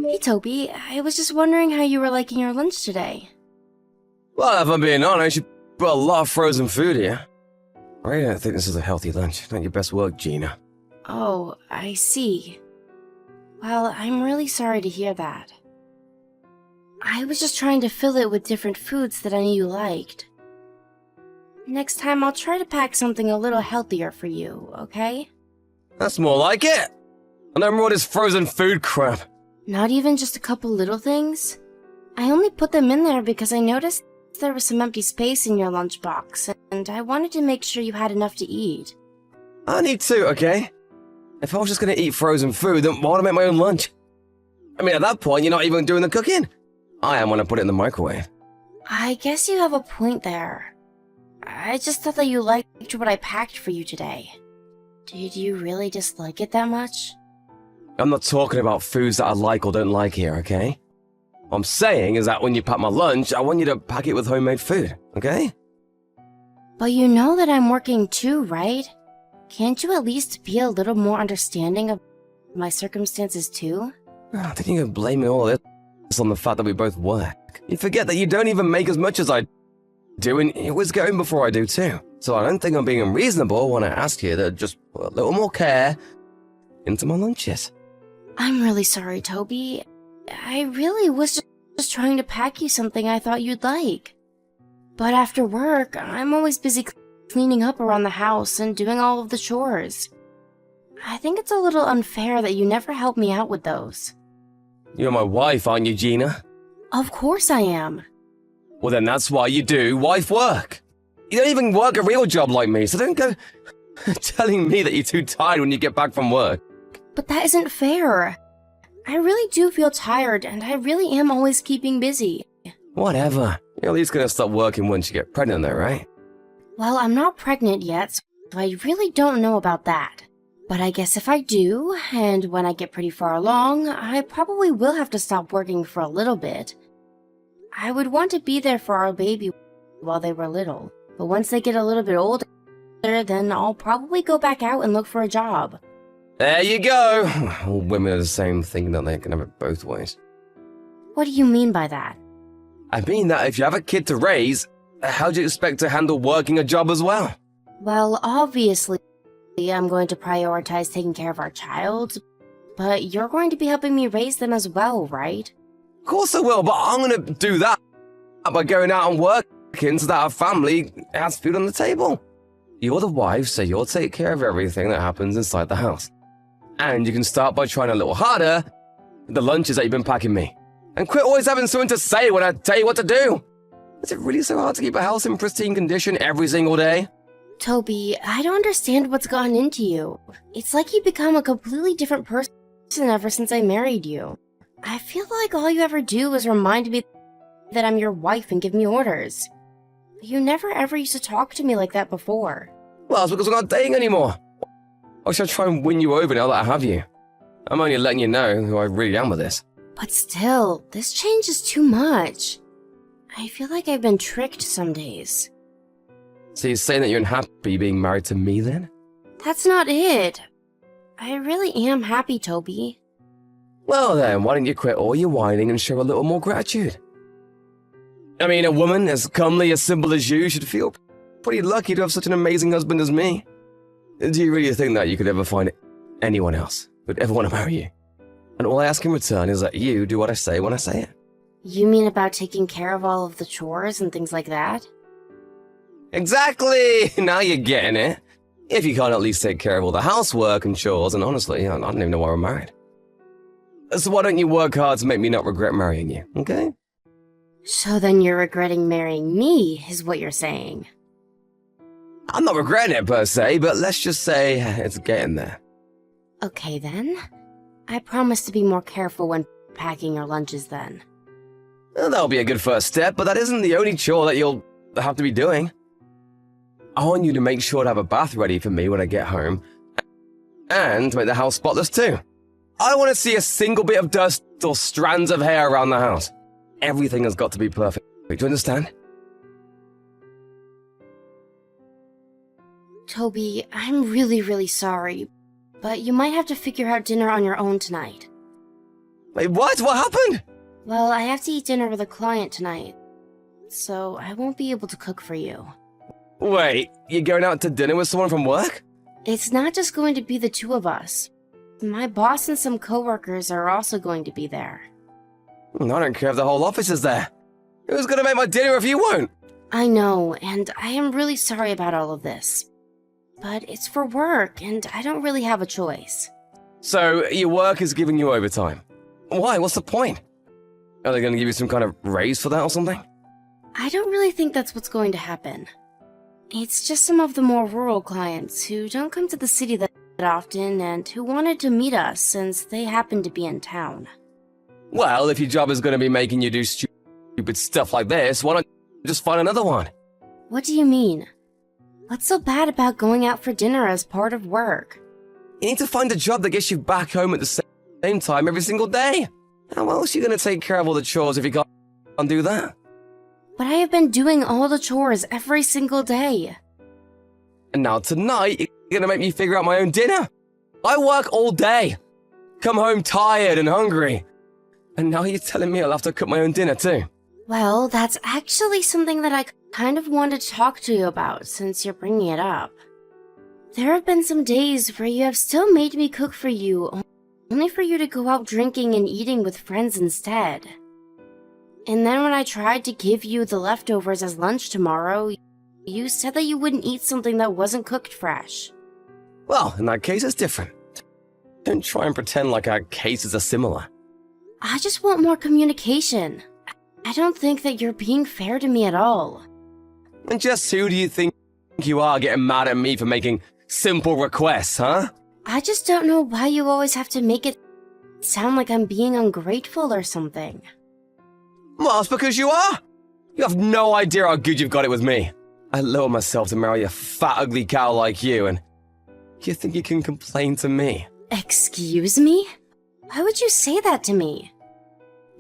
Hey Toby, I was just wondering how you were liking your lunch today. Well, if I'm being honest, you put a lot of frozen food here. I really don't think this is a healthy lunch. Not your best work, Gina. Oh, I see. Well, I'm really sorry to hear that. I was just trying to fill it with different foods that I knew you liked. Next time I'll try to pack something a little healthier for you, okay? That's more like it. I never more this frozen food crap. Not even just a couple little things? I only put them in there because I noticed there was some empty space in your lunchbox, and I wanted to make sure you had enough to eat. I need to, okay? If I was just gonna eat frozen food, then why would I make my own lunch? I mean, at that point, you're not even doing the cooking. I am when I put it in the microwave. I guess you have a point there. I just thought that you liked what I packed for you today. Did you really dislike it that much? I'm not talking about foods that I like or don't like here, okay? What I'm saying is that when you pack my lunch, I want you to pack it with homemade food, okay? But you know that I'm working too, right? Can't you at least be a little more understanding of my circumstances too? I think you can blame me all of this on the fact that we both work. You forget that you don't even make as much as I do, and you always go in before I do too. So I don't think I'm being unreasonable when I ask you to just put a little more care into my lunches. I'm really sorry, Toby. I really was just trying to pack you something I thought you'd like. But after work, I'm always busy cleaning up around the house and doing all of the chores. I think it's a little unfair that you never help me out with those. You're my wife, aren't you, Gina? Of course I am. Well, then that's why you do wife work. You don't even work a real job like me, so don't go telling me that you're too tired when you get back from work. But that isn't fair. I really do feel tired, and I really am always keeping busy. Whatever. You're at least gonna stop working once you get pregnant though, right? Well, I'm not pregnant yet, so I really don't know about that. But I guess if I do, and when I get pretty far along, I probably will have to stop working for a little bit. I would want to be there for our baby while they were little, but once they get a little bit older, then I'll probably go back out and look for a job. There you go. All women are the same thing, don't they? Can have it both ways. What do you mean by that? I mean that if you have a kid to raise, how do you expect to handle working a job as well? Well, obviously, I'm going to prioritize taking care of our child, but you're going to be helping me raise them as well, right? Of course I will, but I'm gonna do that by going out and working so that our family has food on the table. You're the wife, so you'll take care of everything that happens inside the house. And you can start by trying a little harder with the lunches that you've been packing me. And quit always having something to say when I tell you what to do. Is it really so hard to keep a house in pristine condition every single day? Toby, I don't understand what's gotten into you. It's like you've become a completely different person ever since I married you. I feel like all you ever do is remind me that I'm your wife and give me orders. You never ever used to talk to me like that before. Well, it's because we're not dating anymore. Or should I try and win you over now that I have you? I'm only letting you know who I really am with this. But still, this change is too much. I feel like I've been tricked some days. So you're saying that you're unhappy being married to me then? That's not it. I really am happy, Toby. Well then, why don't you quit all your whining and show a little more gratitude? I mean, a woman as comely, as simple as you should feel pretty lucky to have such an amazing husband as me. Do you really think that you could ever find anyone else who'd ever want to marry you? And all I ask in return is that you do what I say when I say it. You mean about taking care of all of the chores and things like that? Exactly! Now you're getting it. If you can't at least take care of all the housework and chores, and honestly, I don't even know why we're married. So why don't you work hard to make me not regret marrying you, okay? So then you're regretting marrying me, is what you're saying. I'm not regretting it per se, but let's just say it's getting there. Okay then. I promise to be more careful when packing your lunches then. Well, that'll be a good first step, but that isn't the only chore that you'll have to be doing. I want you to make sure to have a bath ready for me when I get home, and to make the house spotless too. I don't want to see a single bit of dust or strands of hair around the house. Everything has got to be perfect. Do you understand? Toby, I'm really sorry, but you might have to figure out dinner on your own tonight. Wait, what? What happened? Well, I have to eat dinner with a client tonight, so I won't be able to cook for you. Wait, you're going out to dinner with someone from work? It's not just going to be the two of us. My boss and some coworkers are also going to be there. I don't care if the whole office is there. Who's gonna make my dinner if you won't? I know, and I am really sorry about all of this. But it's for work, and I don't really have a choice. So, your work is giving you overtime. Why? What's the point? Are they gonna give you some kind of raise for that or something? I don't really think that's what's going to happen. It's just some of the more rural clients who don't come to the city that often and who wanted to meet us since they happen to be in town. Well, if your job is gonna be making you do stupid stuff like this, why not just find another one? What do you mean? What's so bad about going out for dinner as part of work? You need to find a job that gets you back home at the same time every single day. How else are you gonna take care of all the chores if you can't do that? But I have been doing all the chores every single day. And now tonight, you're gonna make me figure out my own dinner. I work all day. Come home tired and hungry. And now you're telling me I'll have to cook my own dinner too. Well, that's actually something that I kind of wanted to talk to you about since you're bringing it up. There have been some days where you have still made me cook for you, only for you to go out drinking and eating with friends instead. And then when I tried to give you the leftovers as lunch tomorrow, you said that you wouldn't eat something that wasn't cooked fresh. Well, in that case, it's different. Don't try and pretend like our cases are similar. I just want more communication. I don't think that you're being fair to me at all. And just who do you think you are getting mad at me for making simple requests, huh? I just don't know why you always have to make it sound like I'm being ungrateful or something. Well, it's because you are. You have no idea how good you've got it with me. I lower myself to marry a fat, ugly cow like you, and you think you can complain to me? Excuse me? Why would you say that to me?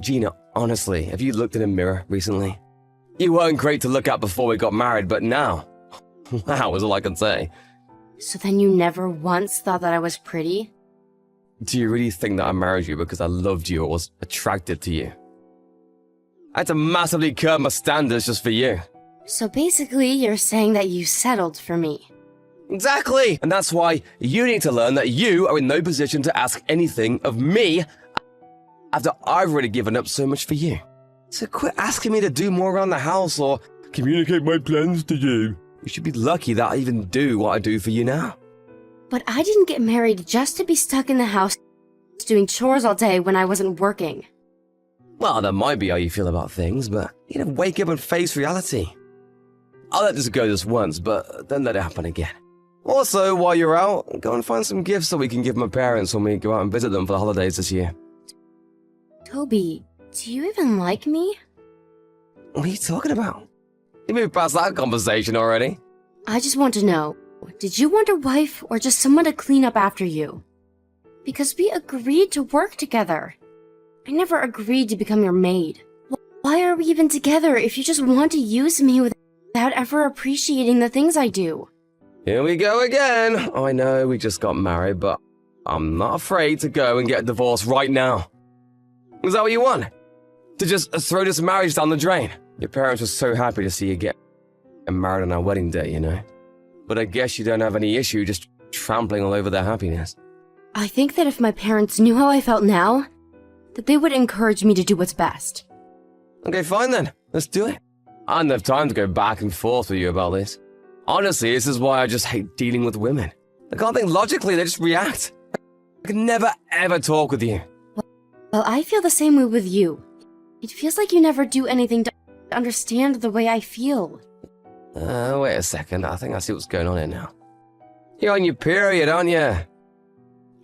Gina, honestly, have you looked in a mirror recently? You weren't great to look at before we got married, but now, wow, is all I can say. So then you never once thought that I was pretty? Do you really think that I married you because I loved you or was attracted to you? I had to massively curb my standards just for you. So basically, you're saying that you settled for me. Exactly! And that's why you need to learn that you are in no position to ask anything of me after I've already given up so much for you. So quit asking me to do more around the house or communicate my plans to you. You should be lucky that I even do what I do for you now. But I didn't get married just to be stuck in the house doing chores all day when I wasn't working. Well, that might be how you feel about things, but you know, wake up and face reality. I'll let this go this once, but then let it happen again. Also, while you're out, go and find some gifts that we can give my parents when we go out and visit them for the holidays this year. Toby, do you even like me? What are you talking about? You moved past that conversation already. I just want to know, did you want a wife or just someone to clean up after you? Because we agreed to work together. I never agreed to become your maid. Why are we even together if you just want to use me without ever appreciating the things I do? Here we go again. I know we just got married, but I'm not afraid to go and get a divorce right now. Is that what you want? To just throw this marriage down the drain? Your parents were so happy to see you get married on our wedding day, you know? But I guess you don't have any issue just trampling all over their happiness. I think that if my parents knew how I felt now, that they would encourage me to do what's best. Okay, fine then. Let's do it. I don't have time to go back and forth with you about this. Honestly, this is why I just hate dealing with women. I can't think logically, they just react. I can never ever talk with you. Well, I feel the same way with you. It feels like you never do anything to understand the way I feel. Wait a second. I think I see what's going on here now. You're on your period, aren't you?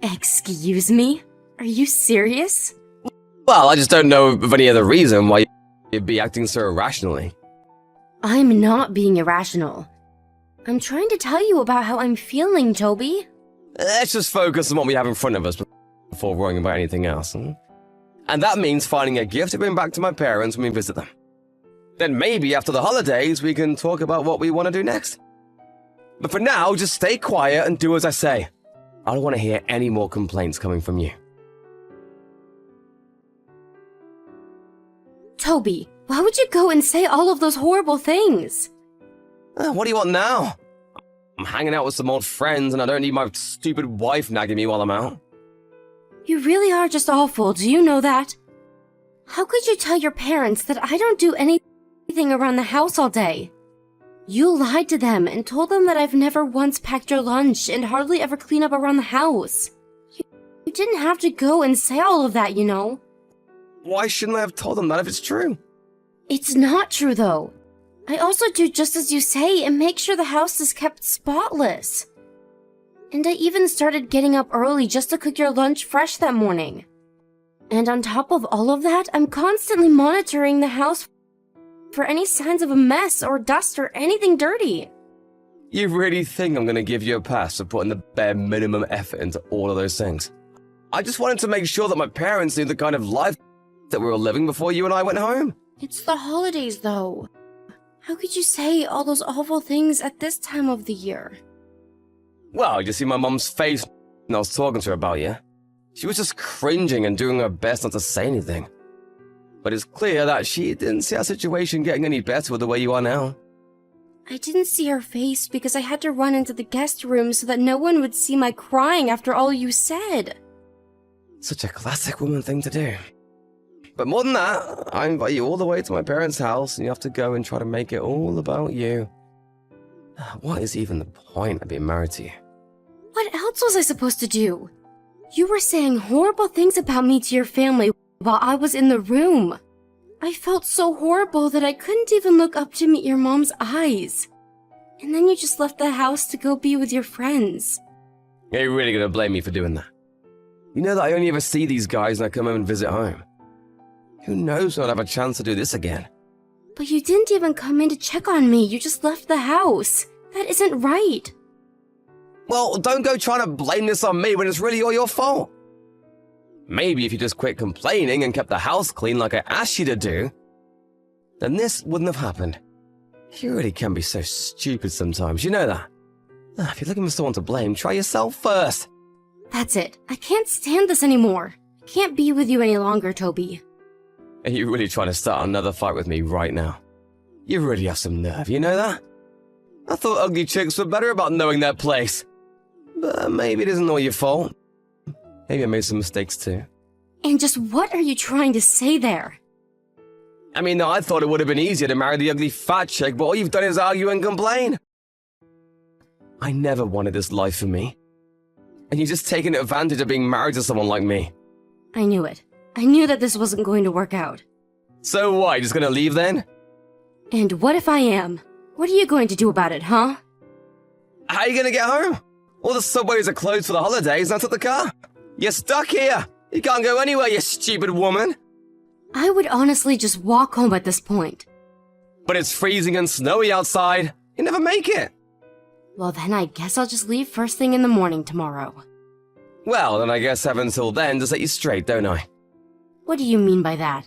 Excuse me? Are you serious? Well, I just don't know of any other reason why you'd be acting so irrationally. I'm not being irrational. I'm trying to tell you about how I'm feeling, Toby. Let's just focus on what we have in front of us before worrying about anything else. And that means finding a gift to bring back to my parents when we visit them. Then maybe after the holidays, we can talk about what we want to do next. But for now, just stay quiet and do as I say. I don't want to hear any more complaints coming from you. Toby, why would you go and say all of those horrible things? What do you want now? I'm hanging out with some old friends and I don't need my stupid wife nagging me while I'm out. You really are just awful, do you know that? How could you tell your parents that I don't do anything around the house all day? You lied to them and told them that I've never once packed your lunch and hardly ever clean up around the house. You didn't have to go and say all of that, you know. Why shouldn't I have told them that if it's true? It's not true, though. I also do just as you say and make sure the house is kept spotless. And I even started getting up early just to cook your lunch fresh that morning. And on top of all of that, I'm constantly monitoring the house for any signs of a mess or dust or anything dirty. You really think I'm gonna give you a pass for putting the bare minimum effort into all of those things? I just wanted to make sure that my parents knew the kind of life that we were living before you and I went home. It's the holidays, though. How could you say all those awful things at this time of the year? Well, you see my mum's face when I was talking to her about you. She was just cringing and doing her best not to say anything. But it's clear that she didn't see our situation getting any better with the way you are now. I didn't see her face because I had to run into the guest room so that no one would see my crying after all you said. Such a classic woman thing to do. But more than that, I invite you all the way to my parents' house and you have to go and try to make it all about you. What is even the point of being married to you? What else was I supposed to do? You were saying horrible things about me to your family while I was in the room. I felt so horrible that I couldn't even look up to meet your mom's eyes. And then you just left the house to go be with your friends. Are you really gonna blame me for doing that? You know that I only ever see these guys when I come home and visit home. Who knows when I'll have a chance to do this again? But you didn't even come in to check on me. You just left the house. That isn't right. Well, don't go trying to blame this on me when it's really all your fault. Maybe if you just quit complaining and kept the house clean like I asked you to do, then this wouldn't have happened. You really can be so stupid sometimes, you know that? If you're looking for someone to blame, try yourself first. That's it. I can't stand this anymore. I can't be with you any longer, Toby. Are you really trying to start another fight with me right now? You really have some nerve, you know that? I thought ugly chicks were better about knowing their place. But maybe it isn't all your fault. Maybe I made some mistakes too. And just what are you trying to say there? I mean, I thought it would have been easier to marry the ugly fat chick, but all you've done is argue and complain. I never wanted this life for me. And you're just taking advantage of being married to someone like me. I knew it. I knew that this wasn't going to work out. So what, you just gonna leave then? And what if I am? What are you going to do about it, huh? How are you gonna get home? All the subways are closed for the holidays, and I took the car. You're stuck here. You can't go anywhere, you stupid woman. I would honestly just walk home at this point. But it's freezing and snowy outside. You never make it. Well, then I guess I'll just leave first thing in the morning tomorrow. Well, then I guess I have until then to set you straight, don't I? What do you mean by that?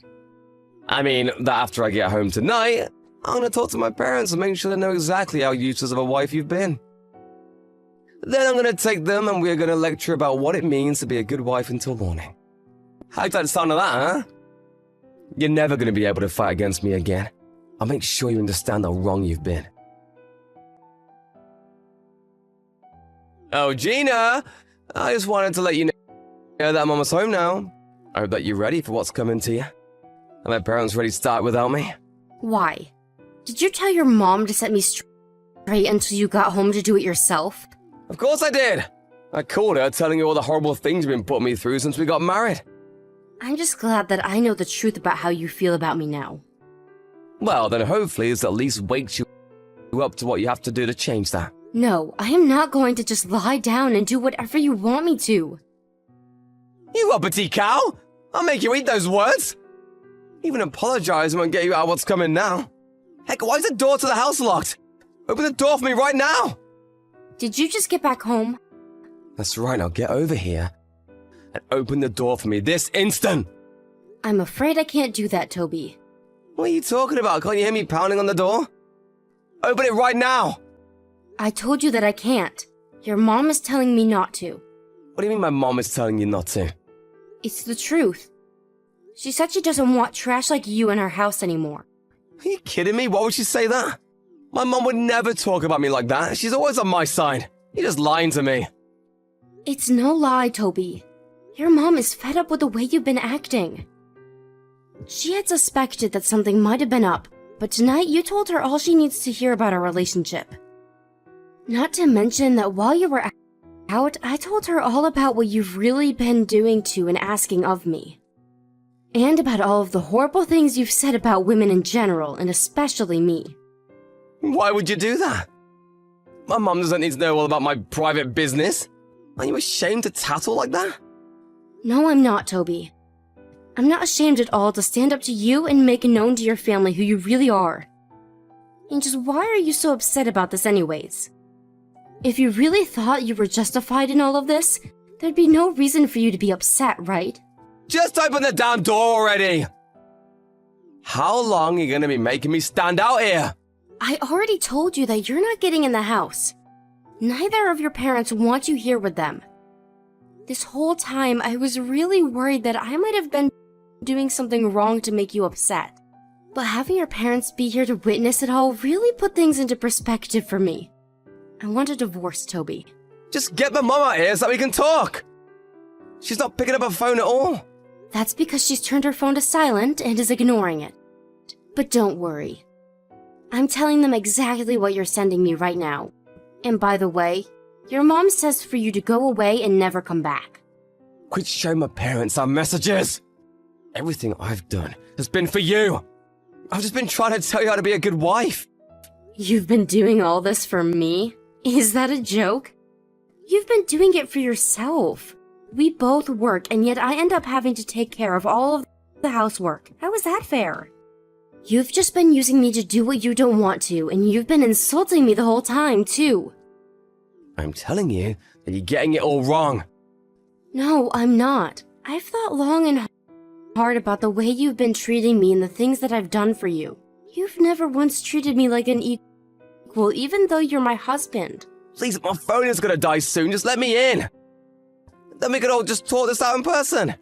I mean, that after I get home tonight, I'm gonna talk to my parents and make sure they know exactly how useless of a wife you've been. Then I'm gonna take them and we're gonna lecture about what it means to be a good wife until morning. How'd that sound of that, huh? You're never gonna be able to fight against me again. I'll make sure you understand how wrong you've been. Oh, Gina! I just wanted to let you know that I'm almost home now. I hope that you're ready for what's coming to you. Are my parents ready to start without me? Why? Did you tell your mom to set me straight until you got home to do it yourself? Of course I did! I called her telling her all the horrible things you've been putting me through since we got married. I'm just glad that I know the truth about how you feel about me now. Well, then hopefully this at least wakes you up to what you have to do to change that. No, I am not going to just lie down and do whatever you want me to. You uppity cow! I'll make you eat those words! Even apologizing won't get you out of what's coming now. Heck, why is the door to the house locked? Open the door for me right now! Did you just get back home? That's right, now get over here and open the door for me this instant! I'm afraid I can't do that, Toby. What are you talking about? Can't you hear me pounding on the door? Open it right now! I told you that I can't. Your mom is telling me not to. What do you mean my mom is telling you not to? It's the truth. She said she doesn't want trash like you in her house anymore. Are you kidding me? Why would she say that? My mom would never talk about me like that. She's always on my side. You're just lying to me. It's no lie, Toby. Your mom is fed up with the way you've been acting. She had suspected that something might have been up, but tonight you told her all she needs to hear about our relationship. Not to mention that while you were out, I told her all about what you've really been doing to and asking of me. And about all of the horrible things you've said about women in general, and especially me. Why would you do that? My mom doesn't need to know all about my private business. Are you ashamed to tattle like that? No, I'm not, Toby. I'm not ashamed at all to stand up to you and make known to your family who you really are. And just why are you so upset about this anyways? If you really thought you were justified in all of this, there'd be no reason for you to be upset, right? Just open the damn door already! How long are you gonna be making me stand out here? I already told you that you're not getting in the house. Neither of your parents want you here with them. This whole time, I was really worried that I might have been doing something wrong to make you upset. But having your parents be here to witness it all really put things into perspective for me. I want a divorce, Toby. Just get my mom out here so we can talk! She's not picking up her phone at all. That's because she's turned her phone to silent and is ignoring it. But don't worry. I'm telling them exactly what you're sending me right now. And by the way, your mom says for you to go away and never come back. Quit showing my parents our messages! Everything I've done has been for you! I've just been trying to tell you how to be a good wife! You've been doing all this for me? Is that a joke? You've been doing it for yourself. We both work, and yet I end up having to take care of all of the housework. How is that fair? You've just been using me to do what you don't want to, and you've been insulting me the whole time, too. I'm telling you that you're getting it all wrong. No, I'm not. I've thought long and hard about the way you've been treating me and the things that I've done for you. You've never once treated me like an equal, even though you're my husband. Please, my phone is gonna die soon. Just let me in. Then we could all just talk this out in person.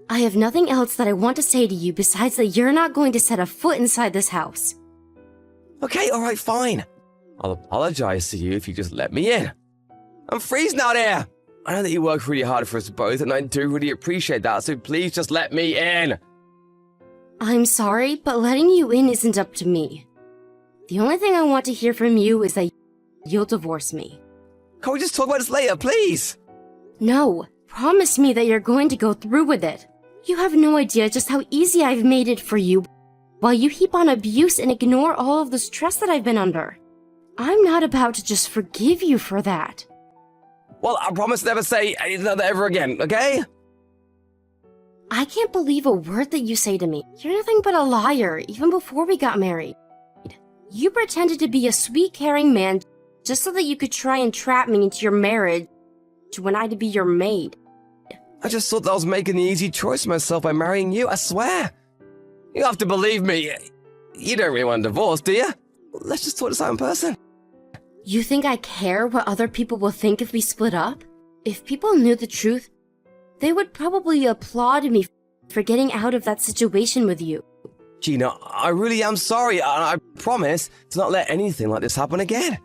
I have nothing else that I want to say to you besides that you're not going to set a foot inside this house. Okay, alright, fine. I'll apologize to you if you just let me in. I'm freezing out here. I know that you work really hard for us both, and I do really appreciate that, so please just let me in. I'm sorry, but letting you in isn't up to me. The only thing I want to hear from you is that you'll divorce me. Can we just talk about this later, please? No, promise me that you're going to go through with it. You have no idea just how easy I've made it for you, while you heap on abuse and ignore all of the stress that I've been under. I'm not about to just forgive you for that. Well, I promise never say anything like that ever again, okay? I can't believe a word that you say to me. You're nothing but a liar, even before we got married. You pretended to be a sweet, caring man just so that you could try and trap me into your marriage when I'd be your maid. I just thought that I was making the easy choice for myself by marrying you, I swear. You have to believe me. You don't really want a divorce, do you? Let's just talk this out in person. You think I care what other people will think if we split up? If people knew the truth, they would probably applaud me for getting out of that situation with you. Gina, I really am sorry, and I promise to not let anything like this happen again.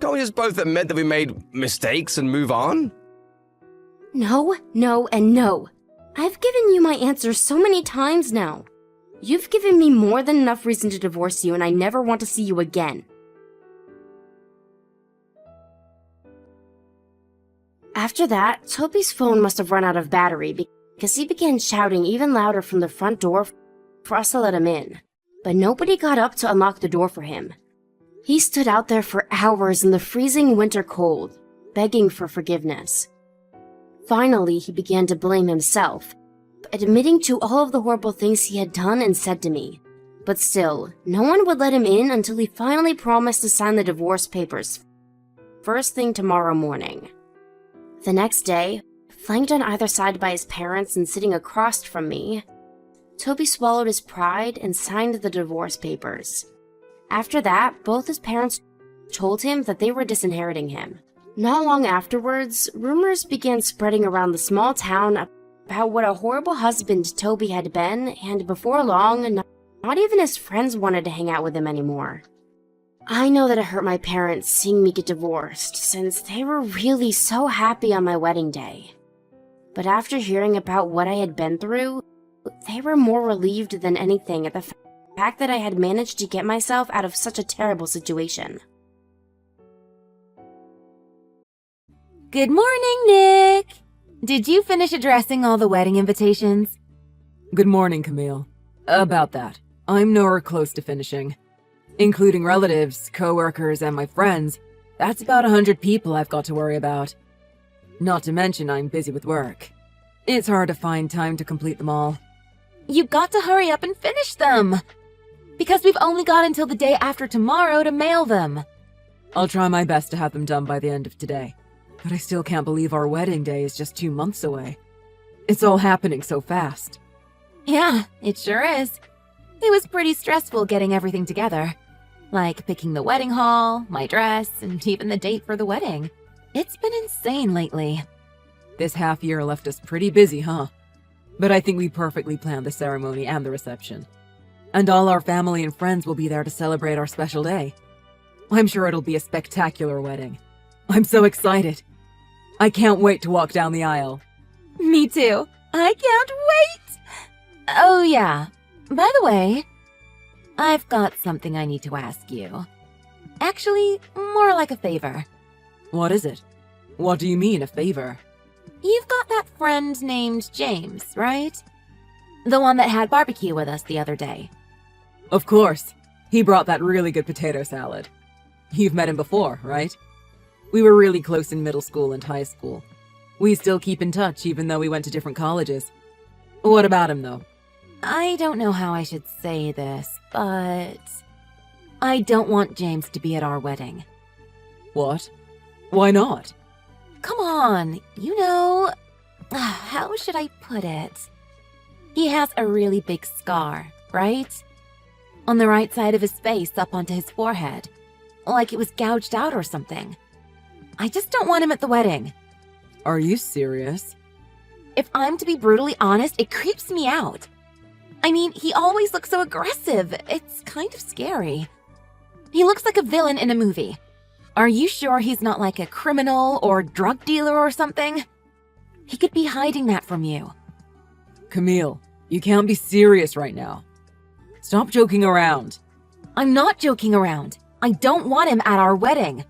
Can't we just both admit that we made mistakes and move on? No, no, and no. I've given you my answer so many times now. You've given me more than enough reason to divorce you, and I never want to see you again. After that, Toby's phone must have run out of battery because he began shouting even louder from the front door for us to let him in. But nobody got up to unlock the door for him. He stood out there for hours in the freezing winter cold, begging for forgiveness. Finally, he began to blame himself, admitting to all of the horrible things he had done and said to me. But still, no one would let him in until he finally promised to sign the divorce papers first thing tomorrow morning. The next day, flanked on either side by his parents and sitting across from me, Toby swallowed his pride and signed the divorce papers. After that, both his parents told him that they were disinheriting him. Not long afterwards, rumors began spreading around the small town about what a horrible husband Toby had been, and before long, not even his friends wanted to hang out with him anymore. I know that it hurt my parents seeing me get divorced, since they were really so happy on my wedding day. But after hearing about what I had been through, they were more relieved than anything at the fact that I had managed to get myself out of such a terrible situation. Good morning, Nick! Did you finish addressing all the wedding invitations? Good morning, Camille. About that, I'm nowhere close to finishing. Including relatives, co-workers, and my friends, that's about 100 people I've got to worry about. Not to mention I'm busy with work. It's hard to find time to complete them all. You got to hurry up and finish them! Because we've only got until the day after tomorrow to mail them. I'll try my best to have them done by the end of today. But I still can't believe our wedding day is just 2 months away. It's all happening so fast. Yeah, it sure is. It was pretty stressful getting everything together. Like picking the wedding hall, my dress, and even the date for the wedding. It's been insane lately. This half year left us pretty busy, huh? But I think we perfectly planned the ceremony and the reception. And all our family and friends will be there to celebrate our special day. I'm sure it'll be a spectacular wedding. I'm so excited. I can't wait to walk down the aisle. Me too. I can't wait! Oh yeah, by the way, I've got something I need to ask you. Actually, more like a favor. What is it? What do you mean, a favor? You've got that friend named James, right? The one that had barbecue with us the other day. Of course. He brought that really good potato salad. You've met him before, right? We were really close in middle school and high school. We still keep in touch even though we went to different colleges. What about him, though? I don't know how I should say this, but I don't want James to be at our wedding. What? Why not? Come on, you know, how should I put it? He has a really big scar, right? On the right side of his face up onto his forehead, like it was gouged out or something. I just don't want him at the wedding. Are you serious? If I'm to be brutally honest, it creeps me out. I mean, he always looks so aggressive. It's kind of scary. He looks like a villain in a movie. Are you sure he's not like a criminal or drug dealer or something? He could be hiding that from you. Camille, you can't be serious right now. Stop joking around. I'm not joking around. I don't want him at our wedding.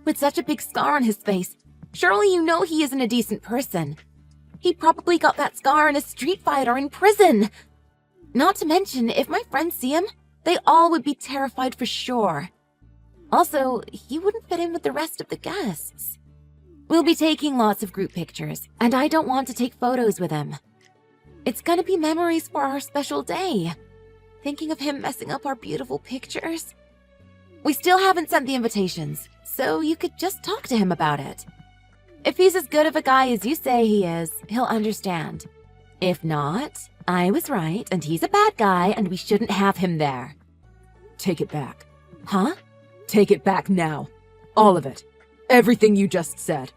With such a big scar on his face, surely you know he isn't a decent person. He probably got that scar in a street fight or in prison. Not to mention, if my friends see him, they all would be terrified for sure. Also, he wouldn't fit in with the rest of the guests. We'll be taking lots of group pictures, and I don't want to take photos with him. It's gonna be memories for our special day. Thinking of him messing up our beautiful pictures. We still haven't sent the invitations, so you could just talk to him about it. If he's as good of a guy as you say he is, he'll understand. If not, I was right, and he's a bad guy, and we shouldn't have him there. Take it back. Huh? Take it back now. All of it. Everything you just said.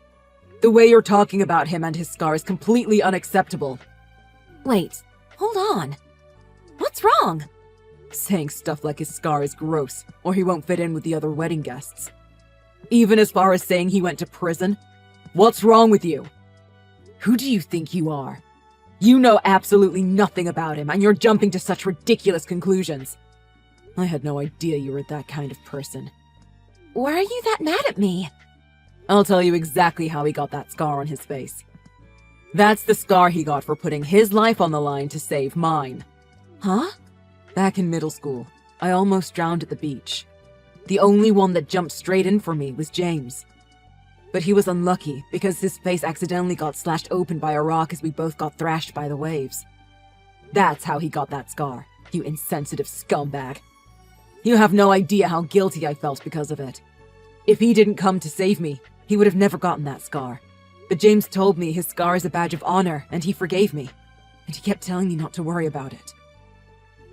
The way you're talking about him and his scar is completely unacceptable. Wait, hold on. What's wrong? Saying stuff like his scar is gross, or he won't fit in with the other wedding guests. Even as far as saying he went to prison? What's wrong with you? Who do you think you are? You know absolutely nothing about him, and you're jumping to such ridiculous conclusions. I had no idea you were that kind of person. Why are you that mad at me? I'll tell you exactly how he got that scar on his face. That's the scar he got for putting his life on the line to save mine. Huh? Back in middle school, I almost drowned at the beach. The only one that jumped straight in for me was James. But he was unlucky because his face accidentally got slashed open by a rock as we both got thrashed by the waves. That's how he got that scar, you insensitive scumbag. You have no idea how guilty I felt because of it. If he didn't come to save me, he would have never gotten that scar. But James told me his scar is a badge of honor, and he forgave me. And he kept telling me not to worry about it.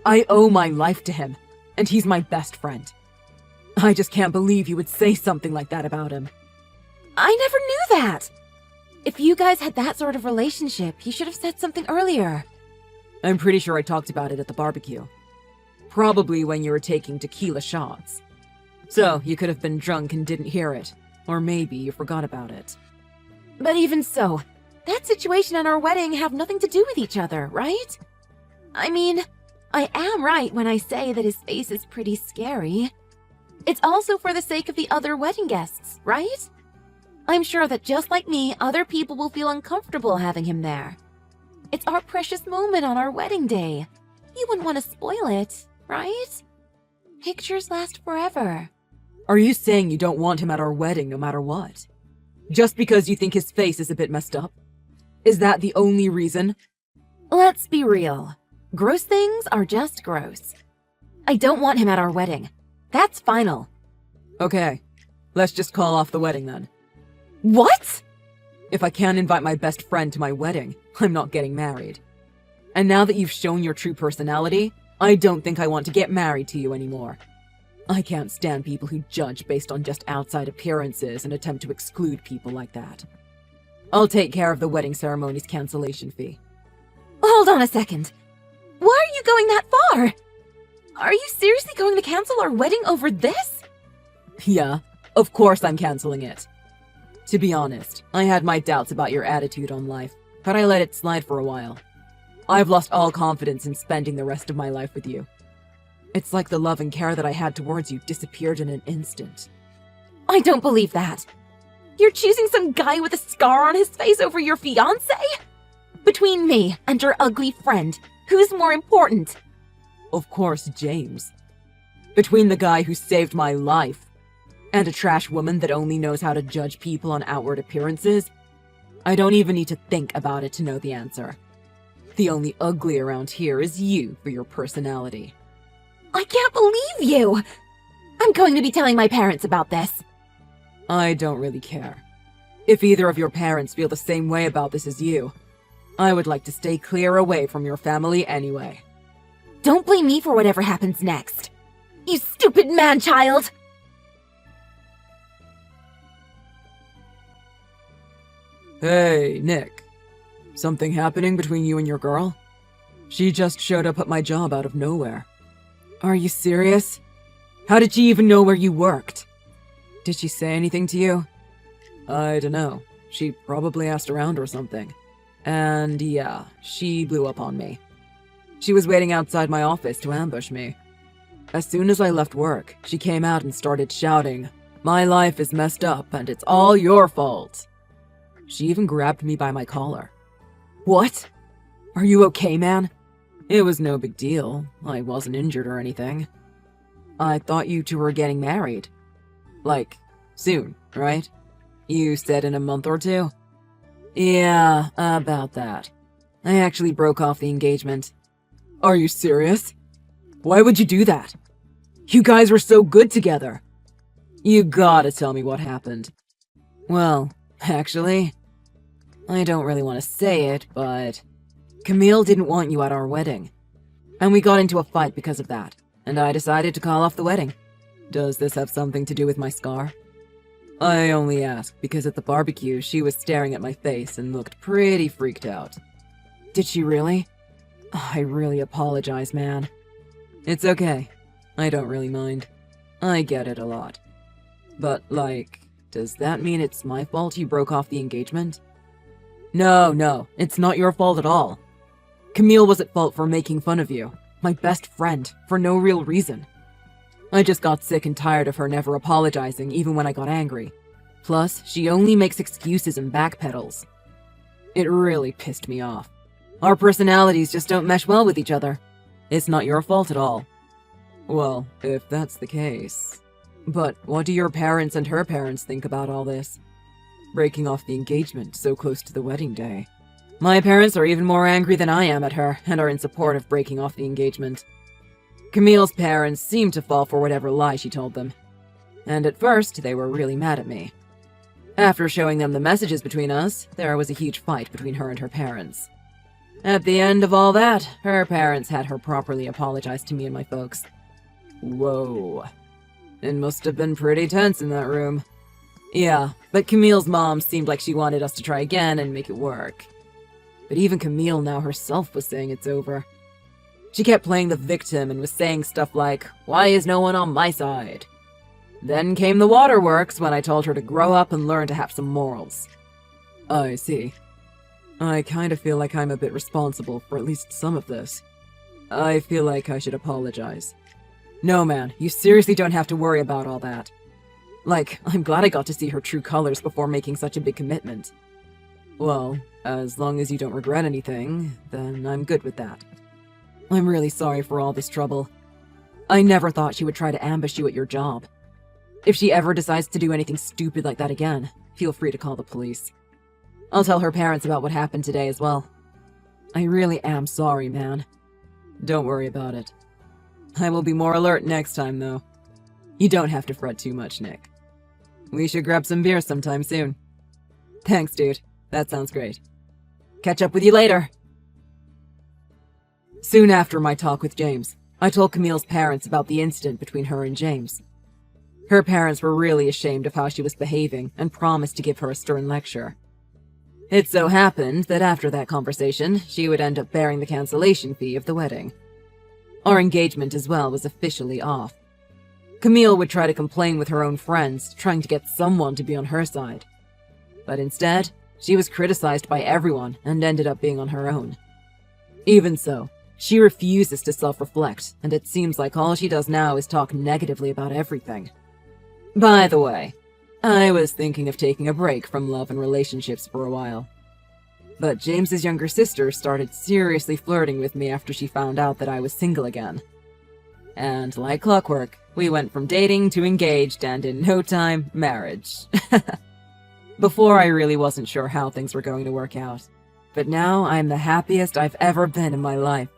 I owe my life to him, and he's my best friend. I just can't believe you would say something like that about him. I never knew that. If you guys had that sort of relationship, you should have said something earlier. I'm pretty sure I talked about it at the barbecue. Probably when you were taking tequila shots. So, you could have been drunk and didn't hear it. Or maybe you forgot about it. But even so, that situation and our wedding have nothing to do with each other, right? I mean, I am right when I say that his face is pretty scary. It's also for the sake of the other wedding guests, right? I'm sure that just like me, other people will feel uncomfortable having him there. It's our precious moment on our wedding day. You wouldn't want to spoil it, right? Pictures last forever. Are you saying you don't want him at our wedding no matter what? Just because you think his face is a bit messed up? Is that the only reason? Let's be real. Gross things are just gross. I don't want him at our wedding. That's final. Okay, let's just call off the wedding then. What? If I can't invite my best friend to my wedding, I'm not getting married. And now that you've shown your true personality, I don't think I want to get married to you anymore. I can't stand people who judge based on just outside appearances and attempt to exclude people like that. I'll take care of the wedding ceremony's cancellation fee. Hold on a second. Why are you going that far? Are you seriously going to cancel our wedding over this? Yeah, of course I'm canceling it. To be honest, I had my doubts about your attitude on life, but I let it slide for a while. I've lost all confidence in spending the rest of my life with you. It's like the love and care that I had towards you disappeared in an instant. I don't believe that. You're choosing some guy with a scar on his face over your fiancé? Between me and your ugly friend, who's more important? Of course, James. Between the guy who saved my life and a trash woman that only knows how to judge people on outward appearances, I don't even need to think about it to know the answer. The only ugly around here is you for your personality. I can't believe you! I'm going to be telling my parents about this. I don't really care. If either of your parents feel the same way about this as you, I would like to stay clear away from your family anyway. Don't blame me for whatever happens next. You stupid man-child! Hey, Nick. Something happening between you and your girl? She just showed up at my job out of nowhere. Are you serious? How did she even know where you worked? Did she say anything to you? I don't know. She probably asked around or something. And yeah, she blew up on me. She was waiting outside my office to ambush me. As soon as I left work, she came out and started shouting, "My life is messed up and it's all your fault." She even grabbed me by my collar. What? Are you okay, man? It was no big deal. I wasn't injured or anything. I thought you two were getting married. Like, soon, right? You said in a month or two? Yeah, about that. I actually broke off the engagement. Are you serious? Why would you do that? You guys were so good together. You gotta tell me what happened. Well, actually, I don't really want to say it, but Camille didn't want you at our wedding. And we got into a fight because of that, and I decided to call off the wedding. Does this have something to do with my scar? I only ask because at the barbecue she was staring at my face and looked pretty freaked out. Did she really? I really apologize, man. It's okay. I don't really mind. I get it a lot. But, like, does that mean it's my fault you broke off the engagement? No, it's not your fault at all. Camille was at fault for making fun of you, my best friend, for no real reason. I just got sick and tired of her never apologizing even when I got angry. Plus, she only makes excuses and backpedals. It really pissed me off. Our personalities just don't mesh well with each other. It's not your fault at all. Well, if that's the case... But what do your parents and her parents think about all this? Breaking off the engagement so close to the wedding day. My parents are even more angry than I am at her and are in support of breaking off the engagement. Camille's parents seemed to fall for whatever lie she told them. And at first, they were really mad at me. After showing them the messages between us, there was a huge fight between her and her parents. At the end of all that, her parents had her properly apologize to me and my folks. Whoa. It must have been pretty tense in that room. Yeah, but Camille's mom seemed like she wanted us to try again and make it work. But even Camille now herself was saying it's over. She kept playing the victim and was saying stuff like, "Why is no one on my side?" Then came the waterworks when I told her to grow up and learn to have some morals. I see. I kind of feel like I'm a bit responsible for at least some of this. I feel like I should apologize. No, man, you seriously don't have to worry about all that. Like, I'm glad I got to see her true colors before making such a big commitment. Well, as long as you don't regret anything, then I'm good with that. I'm really sorry for all this trouble. I never thought she would try to ambush you at your job. If she ever decides to do anything stupid like that again, feel free to call the police. I'll tell her parents about what happened today as well. I really am sorry, man. Don't worry about it. I will be more alert next time, though. You don't have to fret too much, Nick. We should grab some beer sometime soon. Thanks, dude. That sounds great. Catch up with you later. Soon after my talk with James, I told Camille's parents about the incident between her and James. Her parents were really ashamed of how she was behaving and promised to give her a stern lecture. It so happened that after that conversation, she would end up bearing the cancellation fee of the wedding. Our engagement as well was officially off. Camille would try to complain with her own friends, trying to get someone to be on her side. But instead, she was criticized by everyone and ended up being on her own. Even so, she refuses to self-reflect, and it seems like all she does now is talk negatively about everything. By the way, I was thinking of taking a break from love and relationships for a while. But James's younger sister started seriously flirting with me after she found out that I was single again. And like clockwork, we went from dating to engaged and in no time, marriage. Before I really wasn't sure how things were going to work out. But now I'm the happiest I've ever been in my life.